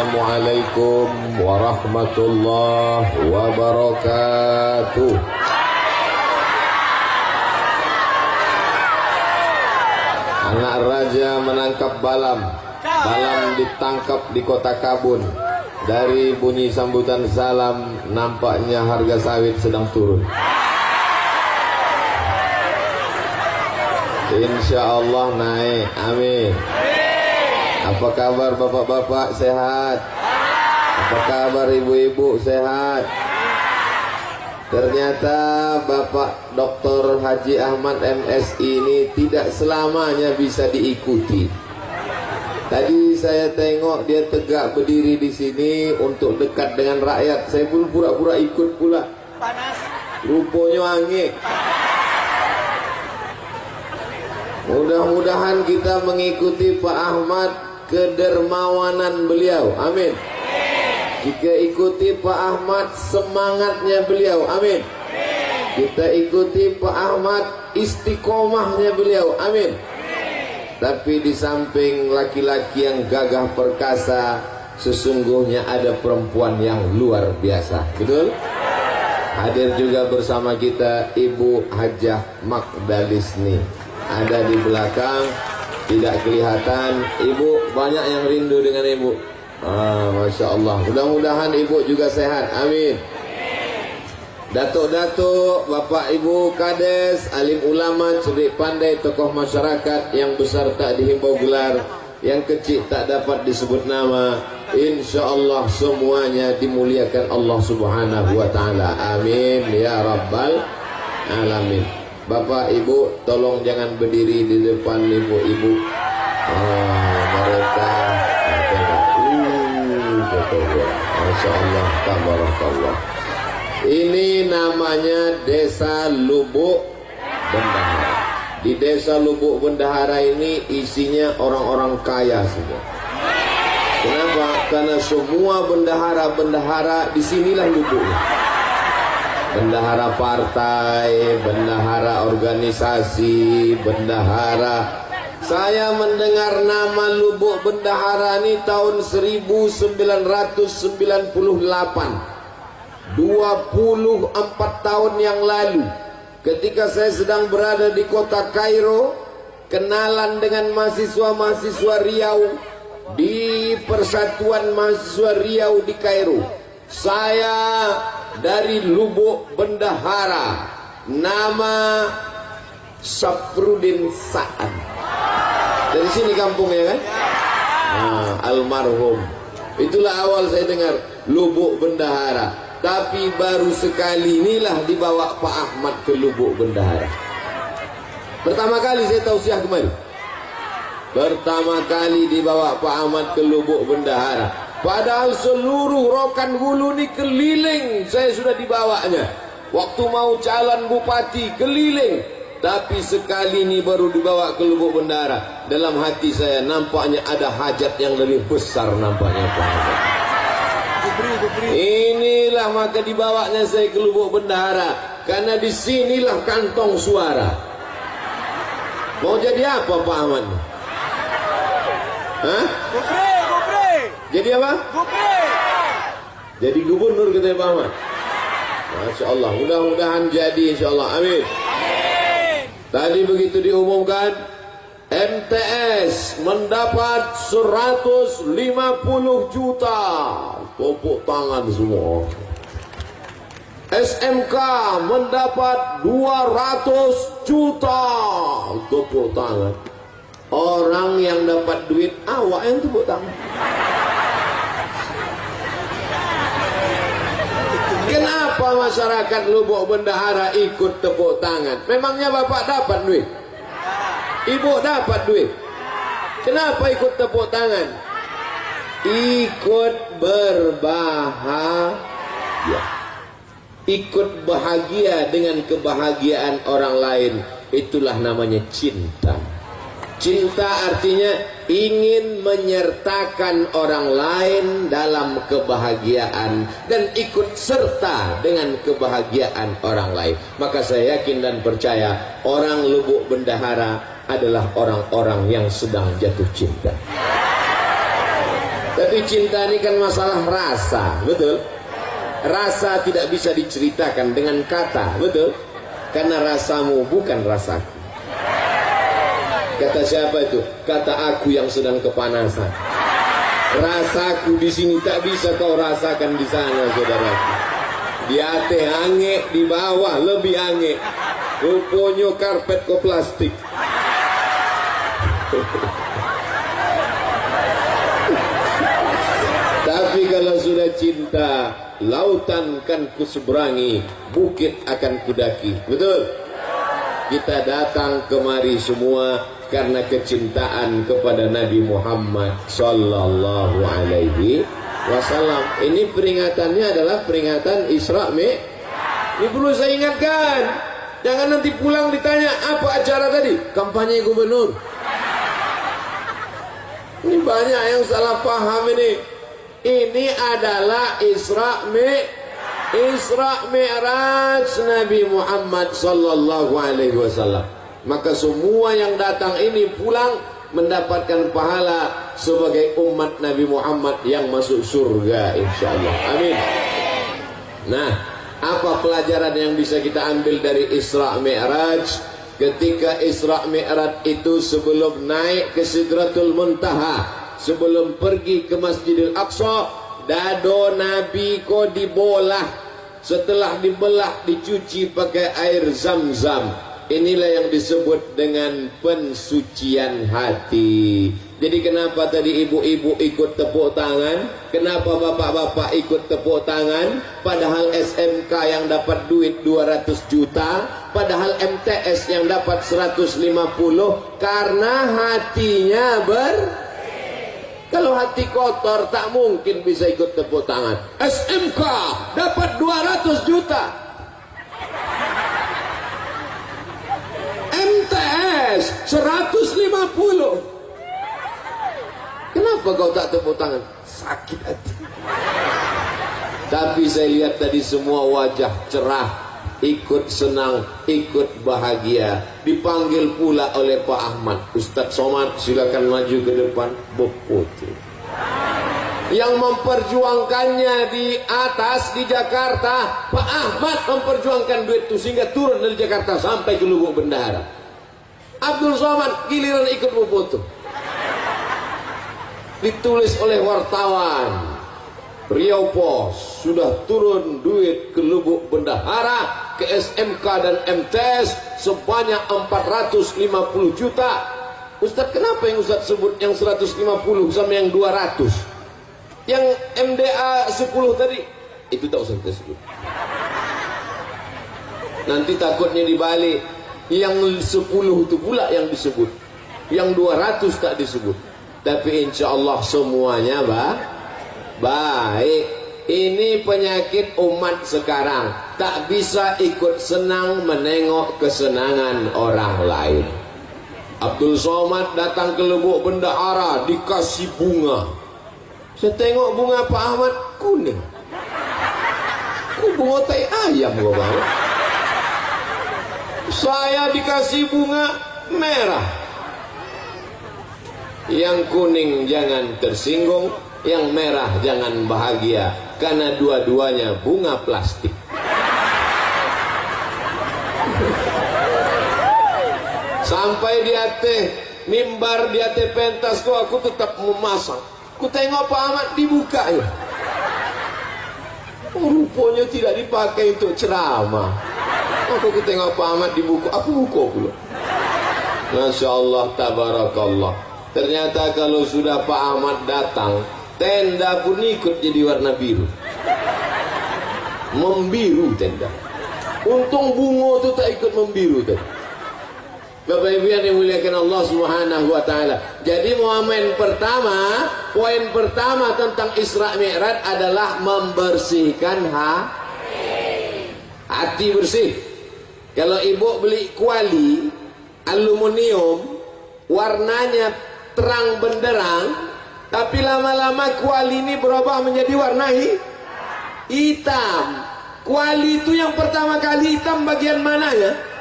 Assalamualaikum warahmatullahi wabarakatuh. Anak raja menangkap balam. Balam ditangkap di kota Kabun. Dari bunyi sambutan salam, nampaknya harga sawit sedang turun. Insya Allah naik, amin. Apa kabar bapak-bapak, sehat? Apa kabar ibu-ibu, sehat? Ternyata Bapak Dr. Haji Ahmad MS ini tidak selamanya bisa diikuti. Tadi saya tengok dia tegak berdiri di sini untuk dekat dengan rakyat. Saya pun pura-pura ikut pula. Panas. Rupanya angin. Mudah-mudahan kita mengikuti Pak Ahmad kedermawanan beliau. Amin. Jika ikuti Pak Ahmad semangatnya beliau. Amin. Kita ikuti Pak Ahmad istiqomahnya beliau. Amin. Tapi di samping laki-laki yang gagah perkasa, sesungguhnya ada perempuan yang luar biasa. Betul? Hadir juga bersama kita Ibu Hajah Magdalisni. Ada di belakang, tidak kelihatan. Ibu, banyak yang rindu dengan ibu. Masya Allah. Mudah-mudahan ibu juga sehat. Amin. Datuk-datuk, bapak ibu kades, alim ulama, cerdik pandai, tokoh masyarakat, yang besar tak dihimbau gelar, yang kecil tak dapat disebut nama. Insya Allah semuanya dimuliakan Allah Subhanahu wa Ta'ala. Amin ya Rabbal Alamin. Bapak ibu tolong jangan berdiri di depan ibu-ibu. Mereka Masya Allah, tabarakallah. Ini namanya Desa Lubuk Bendahara. Di Desa Lubuk Bendahara ini isinya orang-orang kaya semua. Kenapa? Karena semua bendahara-bendahara disinilah lubuknya. Bendahara partai, bendahara organisasi, bendahara. Saya mendengar nama Lubuk Bendahara ini tahun 1998. 24 tahun yang lalu. Ketika saya sedang berada di kota Kairo, kenalan dengan mahasiswa-mahasiswa Riau di Persatuan Mahasiswa Riau di Kairo. Saya dari Lubuk Bendahara, nama Safrudin Sa'ad. Dari sini kampungnya kan? Almarhum. Itulah awal saya dengar Lubuk Bendahara. Tapi baru sekali inilah dibawa Pak Ahmad ke Lubuk Bendahara. Pertama kali saya tausiah kemarin. Pertama kali dibawa Pak Ahmad ke Lubuk Bendahara. Padahal seluruh Rokan Hulu ini keliling, saya sudah dibawanya. Waktu mau calon bupati keliling, tapi sekali ini baru dibawa ke Lubuk Bendahara. Dalam hati saya nampaknya ada hajat yang lebih besar nampaknya Pak Ahmad. Inilah maka dibawanya saya ke Lubuk Bendahara, karena disinilah kantong suara. Mau jadi apa Pak Ahmad? Hah? Jadi apa? Jadi gubernur kita Pak Ahmad. Masya Allah. Mudah-mudahan jadi insya Allah. Amin. Tadi begitu diumumkan, MTS mendapat 150 juta. Tepuk tangan semua. SMK mendapat 200 juta. Tepuk tangan. Orang yang dapat duit awak yang tepuk tangan. Kenapa masyarakat Lubuk Bendahara ikut tepuk tangan? Memangnya bapak dapat duit? Ibu dapat duit? Kenapa ikut tepuk tangan? Ikut berbahagia. Ikut bahagia dengan kebahagiaan orang lain. Itulah namanya cinta. Cinta artinya ingin menyertakan orang lain dalam kebahagiaan dan ikut serta dengan kebahagiaan orang lain. Maka saya yakin dan percaya orang Lubuk Bendahara adalah orang-orang yang sedang jatuh cinta. Tapi Tapi cinta ini kan masalah rasa, betul? Rasa tidak bisa diceritakan dengan kata, betul? Karena rasamu bukan rasaku. Kata siapa itu? Kata aku yang sedang kepanasan. Rasaku di sini tak bisa kau rasakan di sana, saudaraku. Di atas ange, di bawah lebih ange. Rupanya karpet ko plastik. Tapi kalau sudah cinta, lautan kan kuseberangi, bukit akan kudaki. Betul? Kita datang kemari semua karena kecintaan kepada Nabi Muhammad sallallahu alaihi wasallam. Ini peringatannya adalah peringatan Isra Mi'raj. Ini perlu saya ingatkan. Jangan nanti pulang ditanya apa acara tadi? Kampanye gubernur. Ini banyak yang salah paham ini. Ini adalah Isra Mi'raj Nabi Muhammad sallallahu alaihi wasallam. Maka semua yang datang ini pulang mendapatkan pahala sebagai umat Nabi Muhammad yang masuk surga insyaallah. Amin. Nah, apa pelajaran yang bisa kita ambil dari Isra Mi'raj? Ketika Isra Mi'raj itu sebelum naik ke Sidratul Muntaha, sebelum pergi ke Masjidil Aqsa, dado Nabi ko dibolah. Setelah dibelah dicuci pakai air Zam-Zam. Inilah yang disebut dengan pensucian hati. Jadi kenapa tadi ibu-ibu ikut tepuk tangan? Kenapa bapak-bapak ikut tepuk tangan? Padahal SMK yang dapat duit 200 juta, padahal MTS yang dapat 150, karena hatinya Kalau hati kotor tak mungkin bisa ikut tepuk tangan. SMK dapat 200 juta. MTS 150. Kenapa kau tak tepuk tangan? Sakit hati. Tapi saya lihat tadi semua wajah cerah, ikut senang, ikut bahagia. Dipanggil pula oleh Pak Ahmad. Ustadz Somad silakan maju ke depan, berfoto. Yang memperjuangkannya di atas di Jakarta, Pak Ahmad memperjuangkan duit itu sehingga turun dari Jakarta sampai ke Lubuk Bendahara. Abdul Somad giliran ikut berfoto. Ditulis oleh wartawan, Riau Pos sudah turun duit ke Lubuk Bendahara, ke SMK dan MTS sebanyak 450 juta. Ustadz, kenapa yang Ustadz sebut yang 150 sama yang 200? Yang MDA 10 tadi itu tak usah kita sebut. Nanti takutnya dibalik, yang 10 itu pula yang disebut, yang 200 tak disebut. Tapi insya Allah semuanya baik. Ini penyakit umat sekarang, tak bisa ikut senang menengok kesenangan orang lain. Abdul Somad datang ke Lubuk Bendahara dikasih bunga. Saya tengok bunga Pak Ahmad kuning. Bunga tai ayam gua bang. Saya dikasih bunga merah. Yang kuning jangan tersinggung, yang merah jangan bahagia, karena dua-duanya bunga plastik. Sampai di atas mimbar, di atas pentas tuh aku tetap memasang. Ku tengok Pak Ahmad dibuka ya. Rupanya tidak dipakai untuk ceramah. Aku tengok Pak Ahmad dibuka, aku buka pula. Masya Allah, tabarakallah. Ternyata kalau sudah Pak Ahmad datang, tenda pun ikut jadi warna biru. Membiru tenda. Untung bunga itu tak ikut membiru tadi. Bapak Ibu yang dimuliakan Allah Subhanahu wa taala. Jadi poin pertama tentang Isra Mi'raj adalah membersihkan hati bersih. Kalau ibu beli kuali aluminium, warnanya terang benderang, tapi lama-lama kuali ini berubah menjadi warna hitam. Kuali itu yang pertama kali hitam bagian mananya?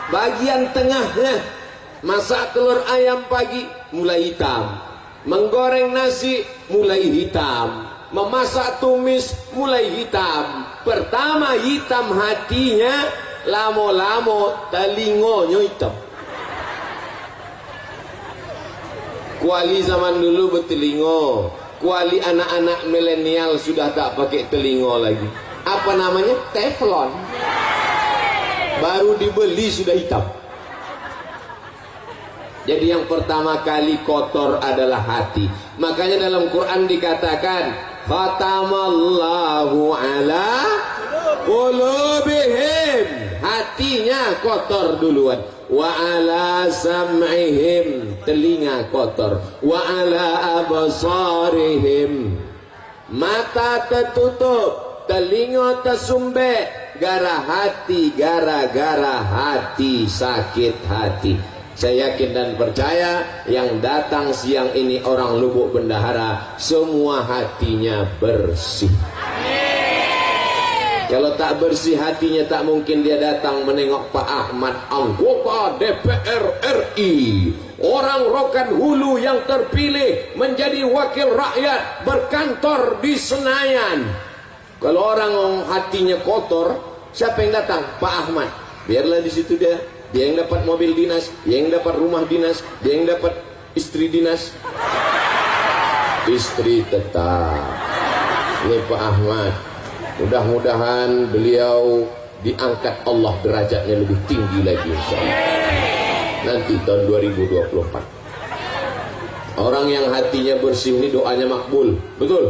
Bagian tengahnya. Masak telur ayam pagi mulai hitam. menggoreng nasi mulai hitam, memasak tumis mulai hitam. Pertama hitam hatinya, lamo-lamo telingonya hitam. Kuali zaman dulu bertelingo, kuali anak-anak milenial sudah tak pakai telingo lagi. Apa namanya? Teflon. Baru dibeli sudah hitam. Jadi yang pertama kali kotor adalah hati. Makanya dalam Quran dikatakan, khatamallahu ala qulubihim. Hatinya kotor duluan. Wa ala sam'ihim, telinga kotor. Wa ala absarihim, mata tertutup, telinga tersumbat. Gara-gara hati, sakit hati. Saya yakin dan percaya yang datang siang ini orang Lubuk Bendahara semua hatinya bersih. Kalau tak bersih hatinya, tak mungkin dia datang menengok Pak Ahmad, anggota DPR RI, orang Rokan Hulu yang terpilih menjadi wakil rakyat berkantor di Senayan. Kalau orang hatinya kotor, siapa yang datang? Pak Ahmad. Biarlah di situ dia yang dapat mobil dinas, dia yang dapat rumah dinas, dia yang dapat istri dinas. Istri tetap. Ini Pak Ahmad. Mudah-mudahan beliau diangkat Allah derajatnya lebih tinggi lagi insyaallah. Nanti tahun 2024. Orang yang hatinya bersih ini doanya makbul. Betul?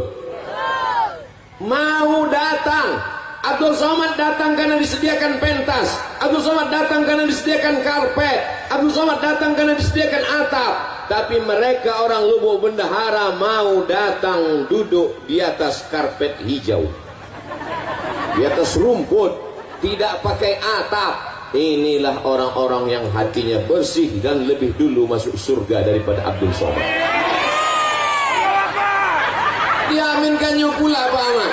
Mau datang. Abdul Somad datang karena disediakan pentas. Abdul Somad datang karena disediakan karpet. Abdul Somad datang karena disediakan atap. Tapi mereka orang Lubuk Bendahara mau datang duduk di atas karpet hijau, di atas rumput, tidak pakai atap. Inilah orang-orang yang hatinya bersih dan lebih dulu masuk surga daripada Abdul Somad. Diaminkannya pula Pak Ahmad.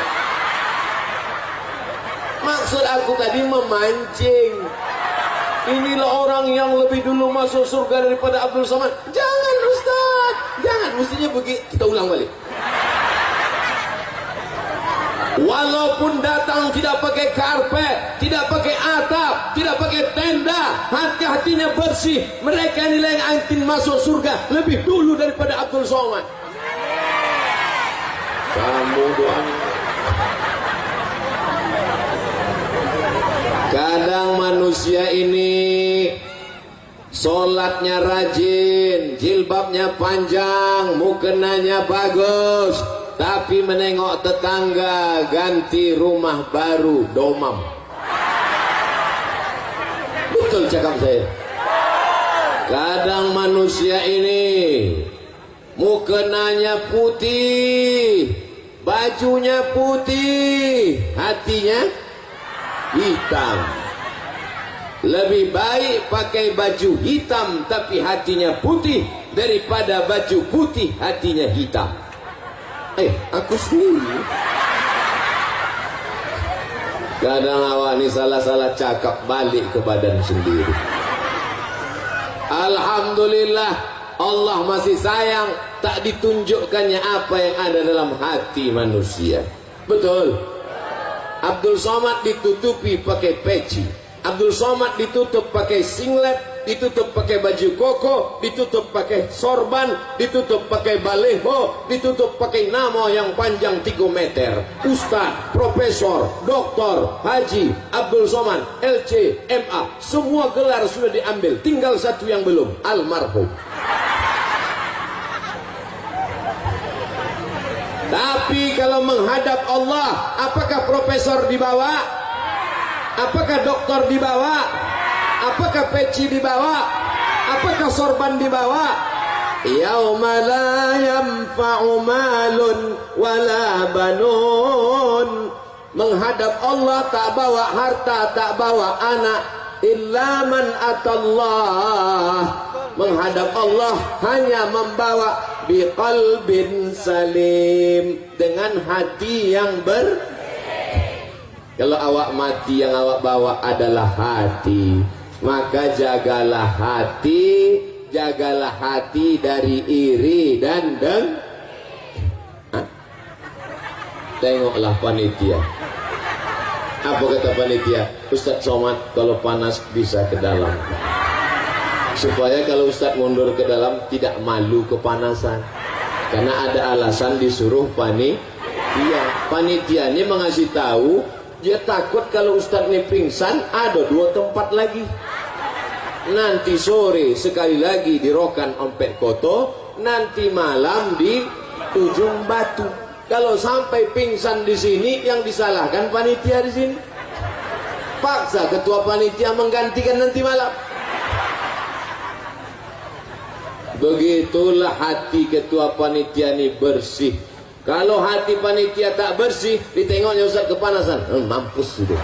Maksud aku tadi memancing. Inilah orang yang lebih dulu masuk surga daripada Abdul Somad. Jangan Ustaz, jangan, mestinya begitu. Kita ulang balik. Walaupun datang tidak pakai karpet, tidak pakai atap, tidak pakai tenda, hati-hatinya bersih. Mereka nilai yang antin masuk surga lebih dulu daripada Abdul Somad. Kamu doanya. Kadang manusia ini sholatnya rajin, jilbabnya panjang, mukenanya bagus, tapi menengok tetangga ganti rumah baru, domam. Betul cakap saya. Kadang manusia ini mukenanya putih, bajunya putih, hatinya hitam. Lebih baik pakai baju hitam tapi hatinya putih daripada baju putih hatinya hitam. Aku sendiri. Kadang awak ni salah-salah cakap balik ke badan sendiri. Alhamdulillah Allah masih sayang, tak ditunjukkannya apa yang ada dalam hati manusia. Betul. Abdul Somad ditutupi pakai peci, Abdul Somad ditutup pakai singlet, ditutup pakai baju koko, ditutup pakai sorban, ditutup pakai baleho, ditutup pakai nama yang panjang 3 meter. Ustaz, Profesor, Doktor, Haji, Abdul Somad, LC, MA, semua gelar sudah diambil, tinggal satu yang belum, almarhum. Tapi kalau menghadap Allah, apakah profesor dibawa? Apakah doktor dibawa? Apakah peci dibawa? Apakah sorban dibawa? Yauma la yanfa'u malun wala banun. Menghadap Allah tak bawa harta, tak bawa anak, illa man atallah. Menghadap Allah hanya membawa biqalbin salim, dengan hati yang Kalau awak mati yang awak bawa adalah hati, maka jagalah hati, jagalah hati dari iri dan tengoklah panitia. Apa kata panitia? Ustadz Somad kalau panas bisa ke dalam, supaya kalau Ustadz mundur ke dalam tidak malu kepanasan, karena ada alasan disuruh panitia. Panitia ini mengasih tahu dia takut kalau Ustadz ini pingsan, ada 2 tempat lagi. Nanti sore sekali lagi di Rokan Ompet Koto, nanti malam di Ujung Batu. Kalau sampai pingsan di sini, yang disalahkan panitia di sini. Paksa ketua panitia menggantikan nanti malam. Begitulah hati ketua panitia ini bersih. Kalau hati panitia tak bersih, ditengoknya Ustaz kepanasan, mampus sudah.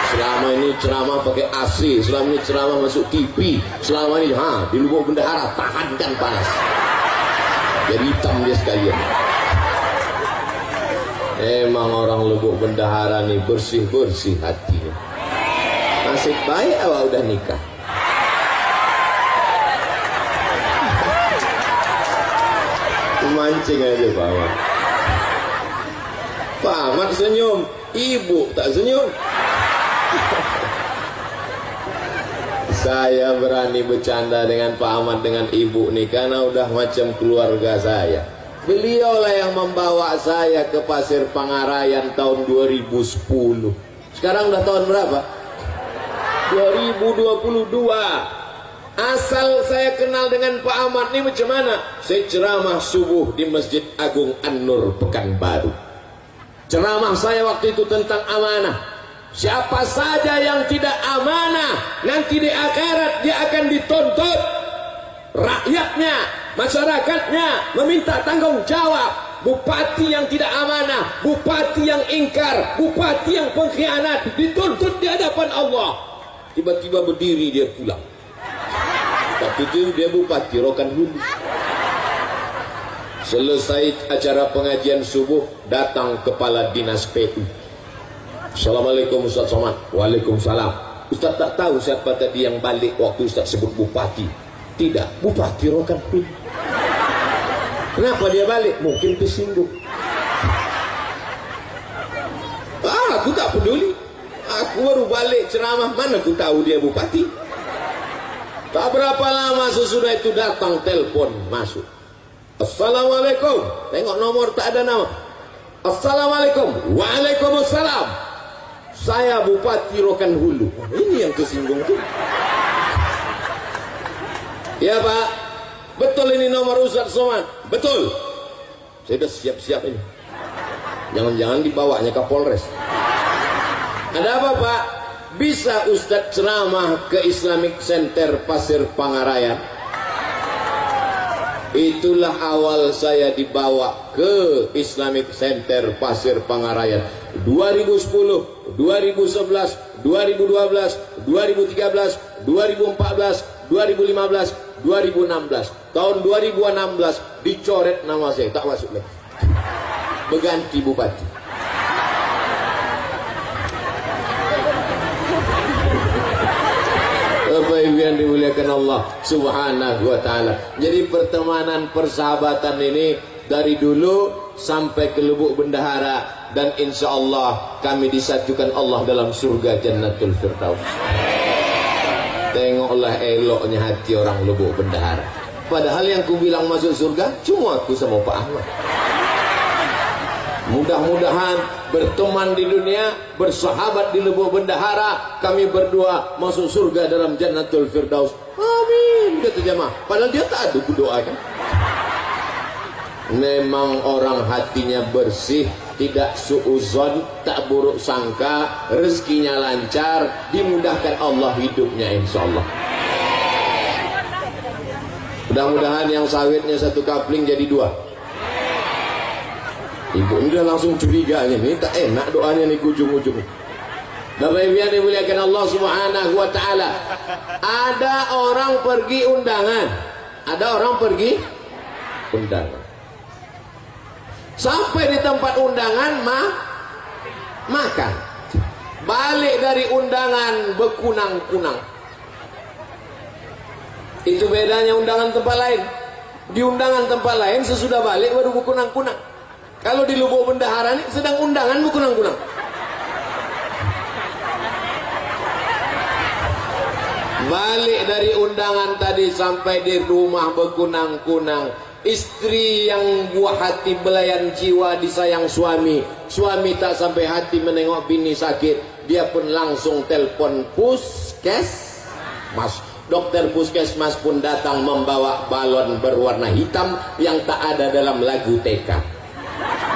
Selama ini ceramah pakai AC, selama ini ceramah masuk TV, selama ini di lubuk bendahara tahankan panas. Jadi hitam dia sekalian. Emang orang lubuk bendahara nih bersih-bersih hatinya. Nasib baik awak udah nikah. Mancing aja Pak Ahmad. Pak Ahmad senyum, ibu tak senyum. Saya berani bercanda dengan Pak Ahmad dengan ibu nih karena udah macam keluarga saya. Beliaulah yang membawa saya ke Pasir Pangarayan tahun 2010. Sekarang udah tahun berapa? 2022. Asal saya kenal dengan Pak Ahmad ini macam mana? Saya ceramah subuh di Masjid Agung An-Nur Pekanbaru. Ceramah saya waktu itu tentang amanah. Siapa saja yang tidak amanah, nanti di akhirat dia akan dituntut. Rakyatnya, masyarakatnya meminta tanggung jawab. Bupati yang tidak amanah, bupati yang ingkar, bupati yang pengkhianat dituntut di hadapan Allah. Tiba-tiba berdiri dia pulang. Tapi itu dia bupati Rokan Hulu. Selesai acara pengajian subuh, datang kepala dinas PU. Assalamualaikum Ustaz Somad. Waalaikumsalam. Ustaz tak tahu siapa tadi yang balik waktu Ustaz sebut bupati. Tidak, bupati Rokan Hulu. Kenapa dia balik? Mungkin tersinggung. Aku tak peduli. Aku baru balik ceramah, mana aku tahu dia bupati. Tak berapa lama sesudah itu datang telepon masuk. Assalamualaikum. Tengok nomor tak ada nama. Assalamualaikum. Waalaikumsalam. Saya Bupati Rokan Hulu. Ini yang tersinggung tuh. Ya Pak, betul ini nomor Ustaz Somad. Betul. Saya sudah siap-siap ini. Jangan-jangan dibawanya ke Polres. Ada apa Pak? Bisa Ustaz ceramah ke Islamic Center Pasir Pangarayan? Itulah awal saya dibawa ke Islamic Center Pasir Pangarayan. 2010, 2011, 2012, 2013, 2014, 2015, 2016. Tahun 2016 dicoret nama saya, tak masuk lagi. Berganti bupati. Bapak Ibu yang dimuliakan Allah Subhanahu wa ta'ala. Jadi pertemanan persahabatan ini dari dulu sampai ke lubuk bendahara, dan insya Allah kami disatukan Allah dalam surga Jannatul Firdaus. Tengoklah eloknya hati orang lubuk bendahara. Padahal yang ku bilang masuk surga cuma aku sama Pak Ahmad. Mudah-mudahan berteman di dunia, bersahabat di lubuk bendahara, kami berdua masuk surga dalam Jannatul Firdaus. Amin, kata jemaah. Padahal dia tak ada berdoa kan. Memang orang hatinya bersih, tidak suuzon, tak buruk sangka, rezekinya lancar, dimudahkan Allah hidupnya insya Allah. Mudah-mudahan yang sawitnya satu kapling jadi 2. Ibu ini udah langsung curiga nih, tak enak doanya nih ujung-ujung. Bapak Ibu yang dimuliakan Allah Subhanahu wa ta'ala. Ada orang pergi undangan. Ada orang pergi undangan. Sampai di tempat undangan makan. Balik dari undangan bekunang-kunang. Itu bedanya undangan tempat lain. Di undangan tempat lain sesudah balik baru berkunang-kunang. Kalau di Lubuk Bendahara ini sedang undangan berkunang-kunang. Balik dari undangan tadi sampai di rumah berkunang-kunang. Istri yang buah hati belayan jiwa disayang suami. Suami tak sampai hati menengok bini sakit. Dia pun langsung telpon puskesmas. Dokter puskesmas pun datang membawa balon berwarna hitam yang tak ada dalam lagu TK.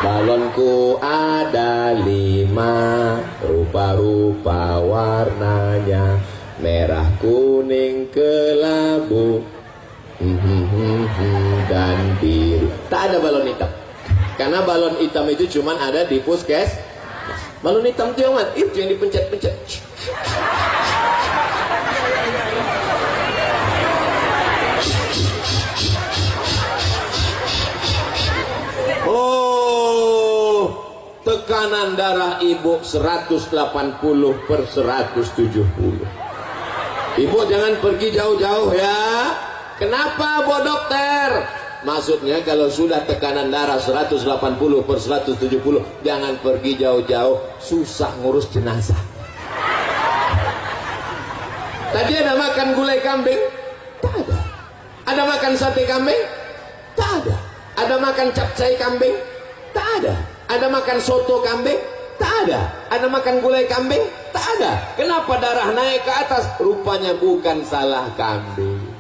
Balonku ada 5, rupa-rupa warnanya, merah, kuning, kelabu, dan biru. Tak ada balon hitam. Karena balon hitam itu cuma ada di puskes. Balon hitam itu yang mana? Itu yang dipencet-pencet. Oh, tekanan darah ibu 180/170. Ibu jangan pergi jauh-jauh ya. Kenapa, Bu Dokter? Maksudnya kalau sudah tekanan darah 180/170, jangan pergi jauh-jauh, susah ngurus jenazah. Tadi ada makan gulai kambing? Tak ada. Ada makan sate kambing? Tak ada. Ada makan capcay kambing? Tak ada. Ada makan soto kambing? Tak ada. Ada makan gulai kambing? Tak ada. Kenapa darah naik ke atas? Rupanya bukan salah kambing.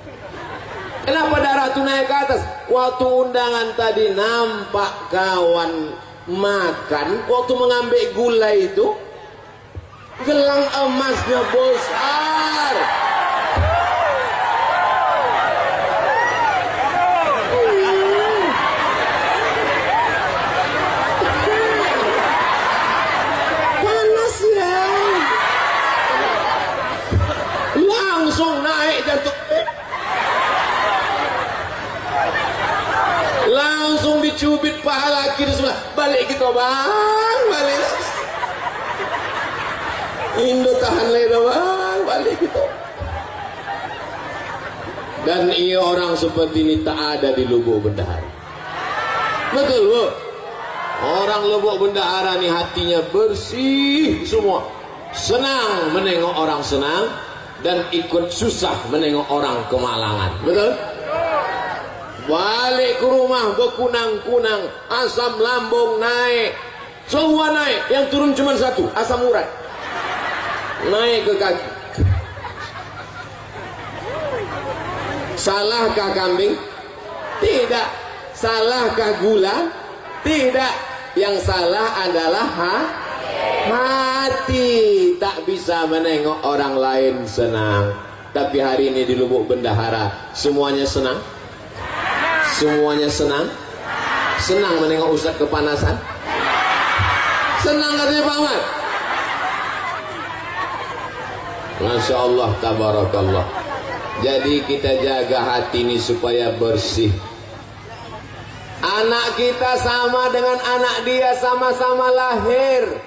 Kenapa darah itu naik ke atas? Waktu undangan tadi nampak kawan makan, waktu mengambil gulai itu gelang emasnya besar. Panas ya. Langsung naik jantung. Langsung dicubit pahala kiri sebelah. Balik kita bang, balik. Indo tahan leda bang, balik kita. Dan iya orang seperti ini tak ada di Lubuk Bendahara. Betul Bu? Orang Lubuk Bendahara ini hatinya bersih semua. Senang menengok orang senang dan ikut susah menengok orang kemalangan. Betul? Balik ke rumah berkunang-kunang, asam lambung naik, semua naik, yang turun cuma satu, asam urat naik ke kaki. Salahkah kambing? Tidak. Salahkah gula? Tidak. Yang salah adalah hati. Tak bisa menengok orang lain senang. Tapi hari ini di Lubuk Bendahara semuanya senang. Semuanya senang. Senang menengok Ustadz kepanasan. Senang katanya Pak Ahmad. Masya Allah, tabarakallah. Jadi kita jaga hati ini supaya bersih. Anak kita sama dengan anak dia, sama-sama lahir.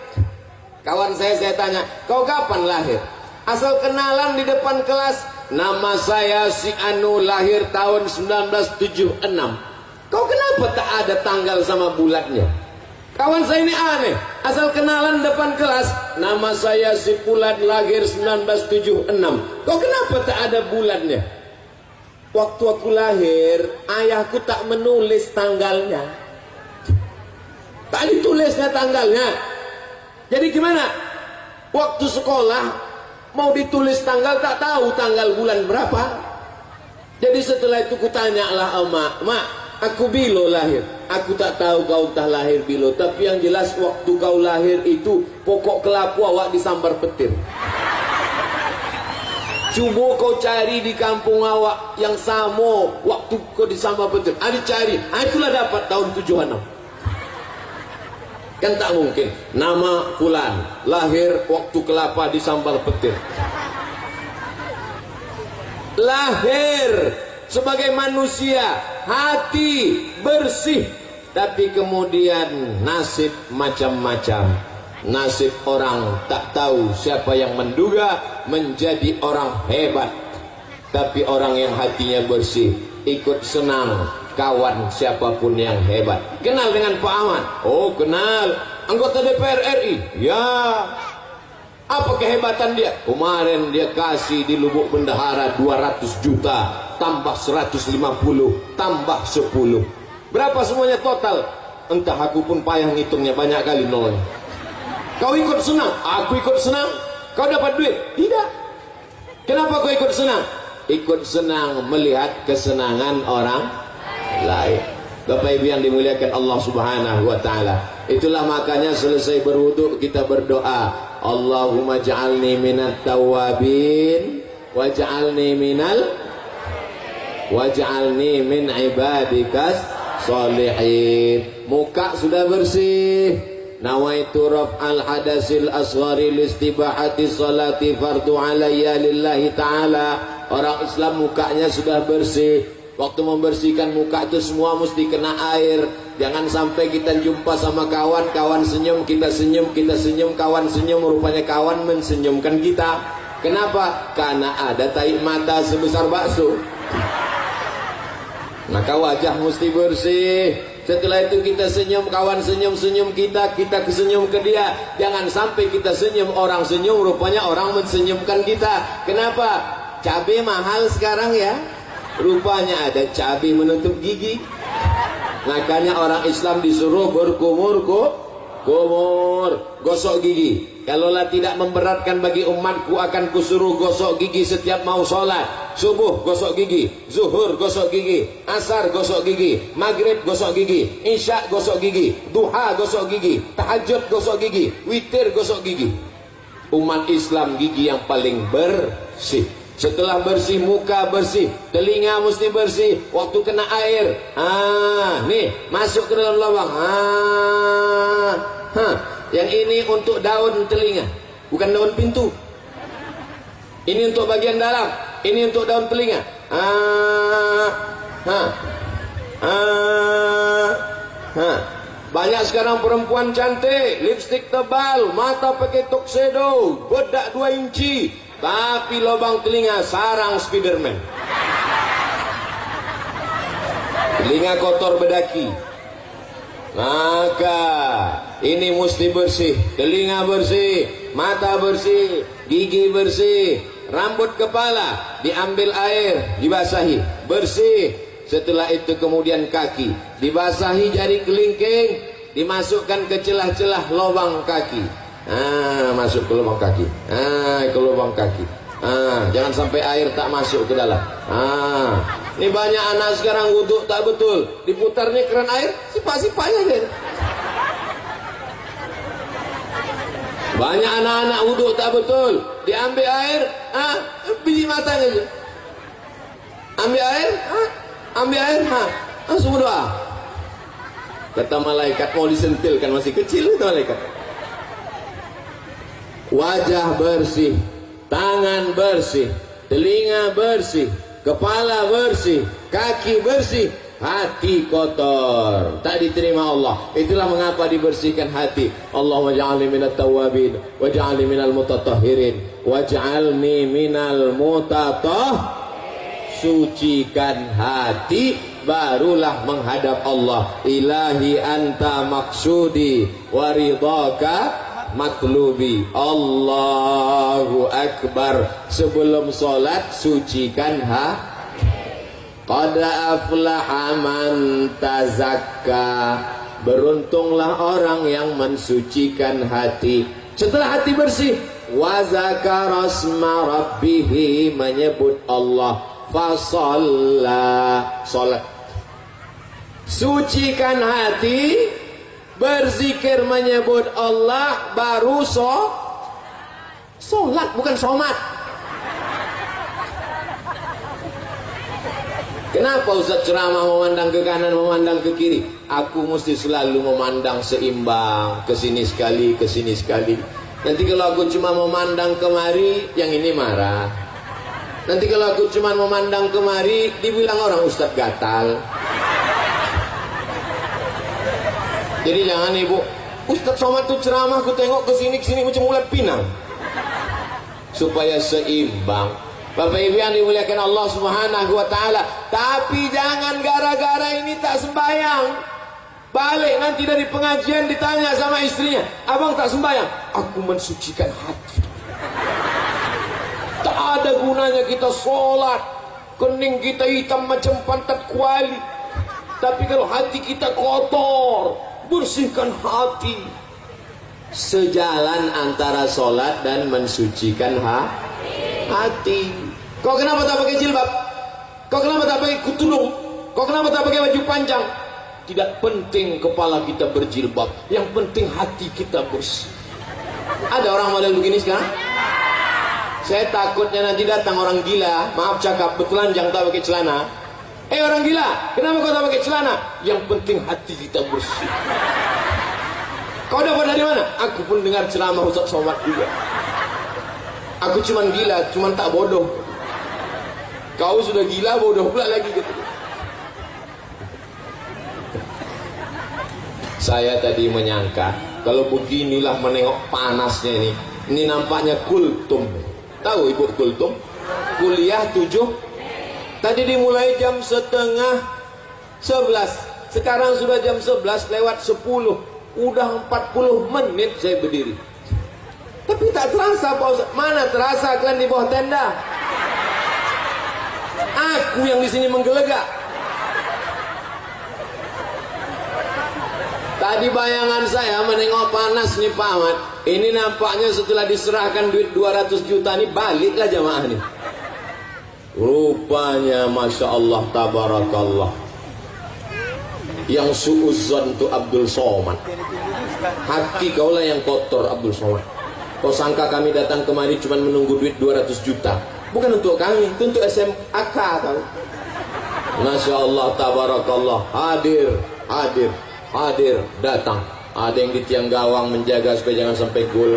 Kawan saya tanya, kau kapan lahir? Asal kenalan di depan kelas, nama saya si Anu, lahir tahun 1976. Kau kenapa tak ada tanggal sama bulannya? Kawan saya ini aneh. Asal kenalan depan kelas, nama saya si Fulan, lahir 1976. Kau kenapa tak ada bulannya? Waktu aku lahir, ayahku tak menulis tanggalnya. Tak ditulisnya tanggalnya. Jadi gimana? Waktu sekolah mau ditulis tanggal, tak tahu tanggal bulan berapa. Jadi setelah itu kutanyalah emak, "Mak, aku bilo lahir." Aku tak tahu kau tak lahir bilo, tapi yang jelas waktu kau lahir itu pokok kelapu awak disambar petir. Coba kau cari di kampung awak yang sama waktu kau disambar petir. Ada cari, itulah dapat tahun 76. Kan tak mungkin. Nama Fulan, lahir waktu kelapa disambar petir. Lahir sebagai manusia, hati bersih, tapi kemudian nasib macam-macam. Nasib orang tak tahu siapa yang menduga menjadi orang hebat. Tapi orang yang hatinya bersih, ikut senang kawan siapapun yang hebat. Kenal dengan Pak Ahmad? Oh kenal. Anggota DPR RI? Ya. Apa kehebatan dia? Kemarin dia kasih di Lubuk Bendahara 200 juta, tambah 150, tambah 10. Berapa semuanya total? Entah, aku pun payah ngitungnya, banyak kali nol. Kau ikut senang, aku ikut senang. Kau dapat duit? Tidak. Kenapa kau ikut senang? Ikut senang melihat kesenangan orang lain. Bapak Ibu yang dimuliakan Allah Subhanahu wa taala. Itulah makanya selesai berwudu kita berdoa, Allahumma ja'alni minat tawabin waj'alni min ibadikas sholihin. Muka sudah bersih. Nawaitu raf'al hadasil asghari listibahati salati fardu alayya lillahi ta'ala. Orang Islam mukanya sudah bersih. Waktu membersihkan muka itu semua mesti kena air. Jangan sampai kita jumpa sama kawan, kawan senyum, kita senyum, kita senyum, kawan senyum, rupanya kawan mensenyumkan kita. Kenapa? Karena ada tahi mata sebesar bakso. Maka wajah mesti bersih. Setelah itu kita senyum, kawan senyum-senyum kita, kita kesenyum ke dia. Jangan sampai kita senyum, orang senyum, rupanya orang mensenyumkan kita. Kenapa? Cabai mahal sekarang ya. Rupanya ada cabai menutup gigi. Makanya orang Islam disuruh berkumur, gosok gigi. Kalaulah tidak memberatkan bagi umatku, akan kusuruh gosok gigi setiap mau sholat. Subuh gosok gigi, zuhur gosok gigi, asar gosok gigi, maghrib gosok gigi, isya gosok gigi, duha gosok gigi, tahajud gosok gigi, witir gosok gigi. Umat Islam gigi yang paling bersih. Setelah bersih, muka bersih, telinga mesti bersih. Waktu kena air, nih masuk ke dalam lubang. Yang ini untuk daun telinga, bukan daun pintu. Ini untuk bagian dalam, ini untuk daun telinga. Banyak sekarang perempuan cantik, lipstik tebal, mata pakai tuxedo, bedak 2 inci. Tapi lubang telinga sarang Spiderman. Telinga kotor bedaki. Maka ini mesti bersih. Telinga bersih, mata bersih, gigi bersih, rambut kepala diambil air, dibasahi, bersih. Setelah itu kemudian kaki dibasahi, jari kelingking dimasukkan ke celah-celah lubang kaki. Masuk ke lubang kaki. Ke lubang kaki. Jangan sampai air tak masuk ke dalam. Ini banyak anak sekarang wudhu tak betul, diputarnya keran air, sipak-sipaknya aja. Banyak anak-anak wudhu tak betul, diambil air, biji matanya aja. Ambil air, langsung berdoa. Kata malaikat, mau disentilkan, masih kecil itu malaikat. Wajah bersih, tangan bersih, telinga bersih, kepala bersih, kaki bersih, hati kotor, tak diterima Allah. Itulah mengapa dibersihkan hati. Allahumma ja'alni minat tawabin waj'alni minal mutatahhirin waj'alni minal sucikan hati, barulah menghadap Allah. Ilahi anta maksudi waridhaka matlubi. Allahu Akbar. Sebelum sholat sucikan qad aflaha man tazakka. Beruntunglah orang yang mensucikan hati. Setelah hati bersih, wa zakara asma rabbih, menyebut Allah, fasalla, sholat. Sucikan hati, berzikir menyebut Allah, baru sholat, bukan somat. Kenapa Ustaz ceramah memandang ke kanan, memandang ke kiri? Aku mesti selalu memandang seimbang, ke sini sekali, ke sini sekali. Nanti kalau aku cuma memandang kemari, yang ini marah. Nanti kalau aku cuma memandang kemari, dibilang orang Ustaz gatal. Jadi jangan ibu, Ustaz Somad tuh ceramah, aku tengok ke sini macam ulat pinang. Supaya seimbang. Bapak Ibu yang dimuliakan Allah Subhanahu wa taala. Tapi jangan gara-gara ini tak sembahyang. Balik nanti dari pengajian ditanya sama istrinya, "Abang tak sembahyang?" "Aku mensucikan hati." Tak ada gunanya kita sholat, kening kita hitam macam pantat kuali. Tapi kalau hati kita kotor, bersihkan hati. Sejalan antara sholat dan mensucikan hati. Kau kenapa tak pakai jilbab? Kau kenapa tak pakai kutudung? Kau kenapa tak pakai baju panjang? Tidak penting kepala kita berjilbab, yang penting hati kita bersih. Ada orang model begini sekarang? Saya takutnya nanti datang orang gila, maaf cakap, bertelanjang tak pakai celana. Orang gila, kenapa kau tak pakai celana? Yang penting hati kita bersih. Kau dapat dari mana? Aku pun dengar ceramah Ustaz Somad juga. Aku cuman gila, cuman tak bodoh. Kau sudah gila, bodoh pula lagi gitu. Saya tadi menyangka kalau beginilah menengok panasnya ini. Ini nampaknya kultum. Tahu Ibu kultum? Kuliah 7. Tadi dimulai jam setengah 11. Sekarang sudah jam 11 lewat 10. Udah 40 menit saya berdiri. Tapi tak terasa Pak Ustaz. Mana terasa kalian di bawah tenda? Aku yang di sini menggelegak. Tadi bayangan saya menengok panas nih Pak Ahmad. Ini nampaknya setelah diserahkan duit 200 juta nih baliklah jamaah nih. Rupanya Masya Allah Tabarakallah. Yang suuzon itu Abdul Somad. Hati kaulah yang kotor Abdul Somad. Kau sangka kami datang kemari cuma menunggu duit 200 juta. Bukan untuk kami, itu untuk SMAK tahu. Masya Allah Tabarakallah. Hadir datang. Ada yang di tiang gawang menjaga supaya jangan sampai gol.